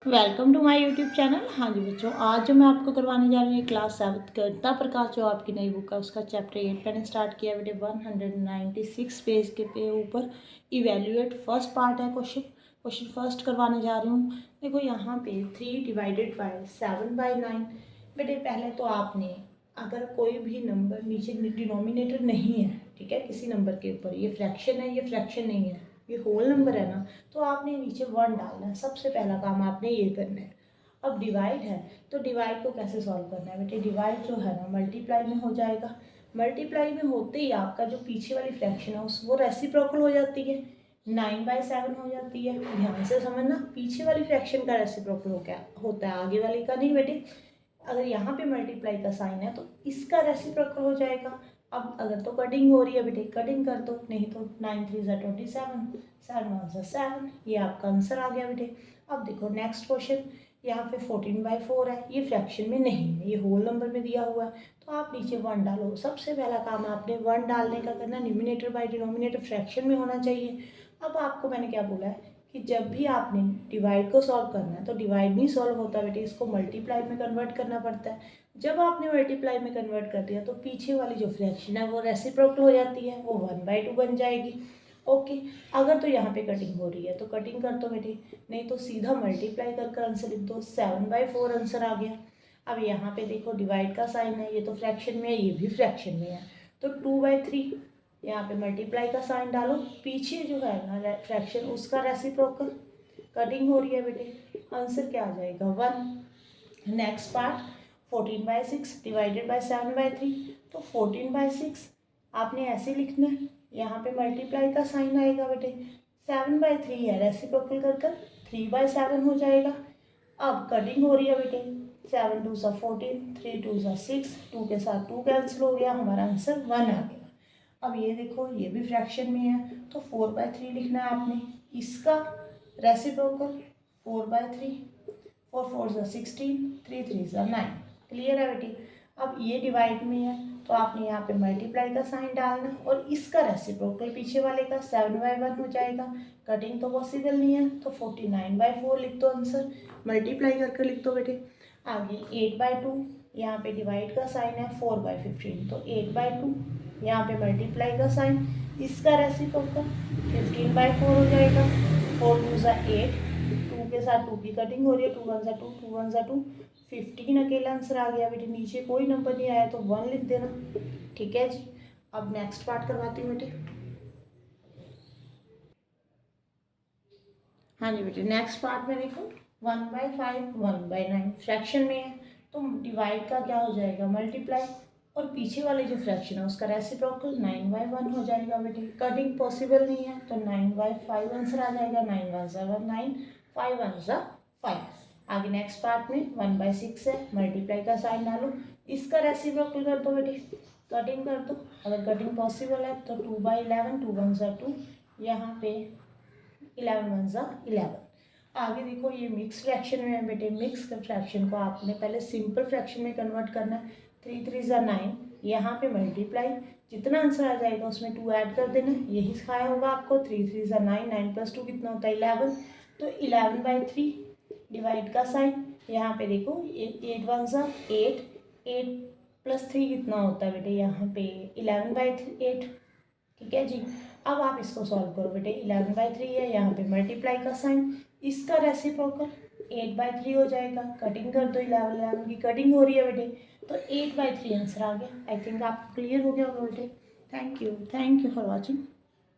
Welcome to my YouTube channel. हाँ जी बच्चों, आज जो मैं आपको करवाने जा रही हूँ क्लास 7 गणिता प्रकाश जो आपकी नई बुक है उसका चैप्टर 8 मैंने स्टार्ट किया बेटे 196 पेज के ऊपर इवेल्युएट फर्स्ट पार्ट है। क्वेश्चन फर्स्ट करवाने जा रही हूँ। देखो यहाँ पे 3 डिवाइडेड बाय 7/9। बेटे पहले तो आपने अगर कोई भी नंबर नीचे डिनोमिनेटर नहीं है, ठीक है, किसी नंबर के ऊपर ये फ्रैक्शन है, ये फ्रैक्शन नहीं है, ये होल नंबर है ना, तो आपने नीचे 1 डालना है। सबसे पहला काम आपने ये करना है। अब डिवाइड है तो डिवाइड को कैसे सॉल्व करना है बेटे, डिवाइड जो है ना मल्टीप्लाई में हो जाएगा। मल्टीप्लाई में होते ही आपका जो पीछे वाली फ्रैक्शन है उस वो रेसिप्रोकल हो जाती है, 9/7 हो जाती है। ध्यान से समझना, पीछे वाली फ्रैक्शन का रेसिप्रोकल हो क्या होता है, आगे वाली का नहीं बेटे। अगर यहाँ पे मल्टीप्लाई का साइन है तो इसका रेसिप्रोकल हो जाएगा। अब अगर तो कटिंग हो रही है बेटे कटिंग कर दो, नहीं तो 9 3 27, 7 1 7, ये आपका आंसर आ गया बेटे। अब देखो नेक्स्ट क्वेश्चन, यहाँ पे 14/4 है, ये फ्रैक्शन में नहीं है, ये होल नंबर में दिया हुआ है, तो आप नीचे 1 डालो। सबसे पहला काम आपने 1 डालने का करना, न्यूमिनेटर बाय डिनोमिनेटर फ्रैक्शन में होना चाहिए। अब आपको मैंने क्या बोला है कि जब भी आपने डिवाइड को सॉल्व करना है तो डिवाइड नहीं सॉल्व होता बेटे, इसको मल्टीप्लाई में कन्वर्ट करना पड़ता है। जब आपने मल्टीप्लाई में कन्वर्ट कर दिया तो पीछे वाली जो फ्रैक्शन है वो रेसिप्रोकल हो जाती है, वो 1/2 बन जाएगी। ओके, अगर तो यहाँ पे कटिंग हो रही है तो कटिंग कर दो बेटे, नहीं तो सीधा मल्टीप्लाई कर आंसर लिख दो, 7/4 आंसर आ गया। अब यहाँ पे देखो डिवाइड का साइन है, ये तो फ्रैक्शन में है, ये भी फ्रैक्शन में है, तो 2/3 यहाँ पे मल्टीप्लाई का साइन डालो, पीछे जो है ना फ्रैक्शन उसका रेसिप्रोकल, कटिंग हो रही है बेटे, आंसर क्या आ जाएगा 1। नेक्स्ट पार्ट 14/6 डिवाइडेड बाय 7/3, तो 14/6 आपने ऐसे लिखना है, यहाँ पे मल्टीप्लाई का साइन आएगा बेटे, 7/3 है, रेसिप्रोकल कर 3/7 हो जाएगा। अब कटिंग हो रही है बेटे, 7 2 14, 3 2 6, 2 के साथ 2 कैंसिल हो गया, हमारा आंसर 1 आ गया। अब ये देखो ये भी फ्रैक्शन में है, तो 4/3 लिखना है आपने, इसका रेसिप्रोकल 4/3, 4 4 16, 3 3 9। क्लियर है बेटी। अब ये डिवाइड में है तो आपने यहाँ पे मल्टीप्लाई का साइन डालना और इसका रेसिप्रोकल पीछे वाले का 7/1 हो जाएगा। कटिंग तो पॉसिबल नहीं है, तो 49/4 लिख दो आंसर, मल्टीप्लाई करके लिख दो बेटे। आगे 8/2, यहाँ पे डिवाइड का साइन है 4/15, तो 8/2 यहाँ पे मल्टीप्लाई का साइन, इसका रेसिप्रोकल 15/4 हो जाएगा। 4 2 8, 2 के साथ 2 की कटिंग हो रही है, 2 1 2, 2 1 2, 15 अकेला आंसर आ गया बेटे। नीचे कोई नंबर नहीं आया तो 1 लिख देना, ठीक है जी। अब नेक्स्ट पार्ट करवाती हूँ बेटे। हाँ जी बेटे, नेक्स्ट पार्ट में देखो 1/5 1/9 फ्रैक्शन में है, तो डिवाइड का क्या हो जाएगा मल्टीप्लाई, और पीछे वाले जो फ्रैक्शन है उसका रेसिप्रोकल 9/1 हो जाएगा बेटे। कटिंग पॉसिबल नहीं है तो 9/5 आंसर आ जाएगा, 9 1 9, 5 1 5। आगे नेक्स्ट पार्ट में 1/6 है, मल्टीप्लाई का साइन डालो, इसका रेसिप्रोकल कर दो बेटे, कटिंग कर दो। अगर कटिंग पॉसिबल है तो 2/11, 2 1 2, यहाँ पे 11 1 11। आगे देखो ये मिक्स फ्रैक्शन में है बेटे, मिक्स फ्रैक्शन को आपने पहले सिंपल फ्रैक्शन में कन्वर्ट करना है। 3 3 9, यहाँ पे मल्टीप्लाई, जितना आंसर आ जाएगा उसमें 2 ऐड कर देना, यही सिखाया होगा आपको। 3 3 9, 9 + 2 कितना होता है 11, तो 11/3 डिवाइड का साइन, यहाँ पे देखो 8 1 8, 8 + 3 कितना होता है बेटे, यहाँ पे 11/8, ठीक है जी। अब आप इसको सॉल्व करो बेटे, 11/3 है, यहाँ पे मल्टीप्लाई का साइन, इसका रेसिप्रोकल 8/3 हो जाएगा। कटिंग कर दो, 11 11 की कटिंग हो रही है बेटे, तो 8/3 आंसर आ गया। आई थिंक आपको क्लियर हो गया होगा बेटे। Thank you for watching.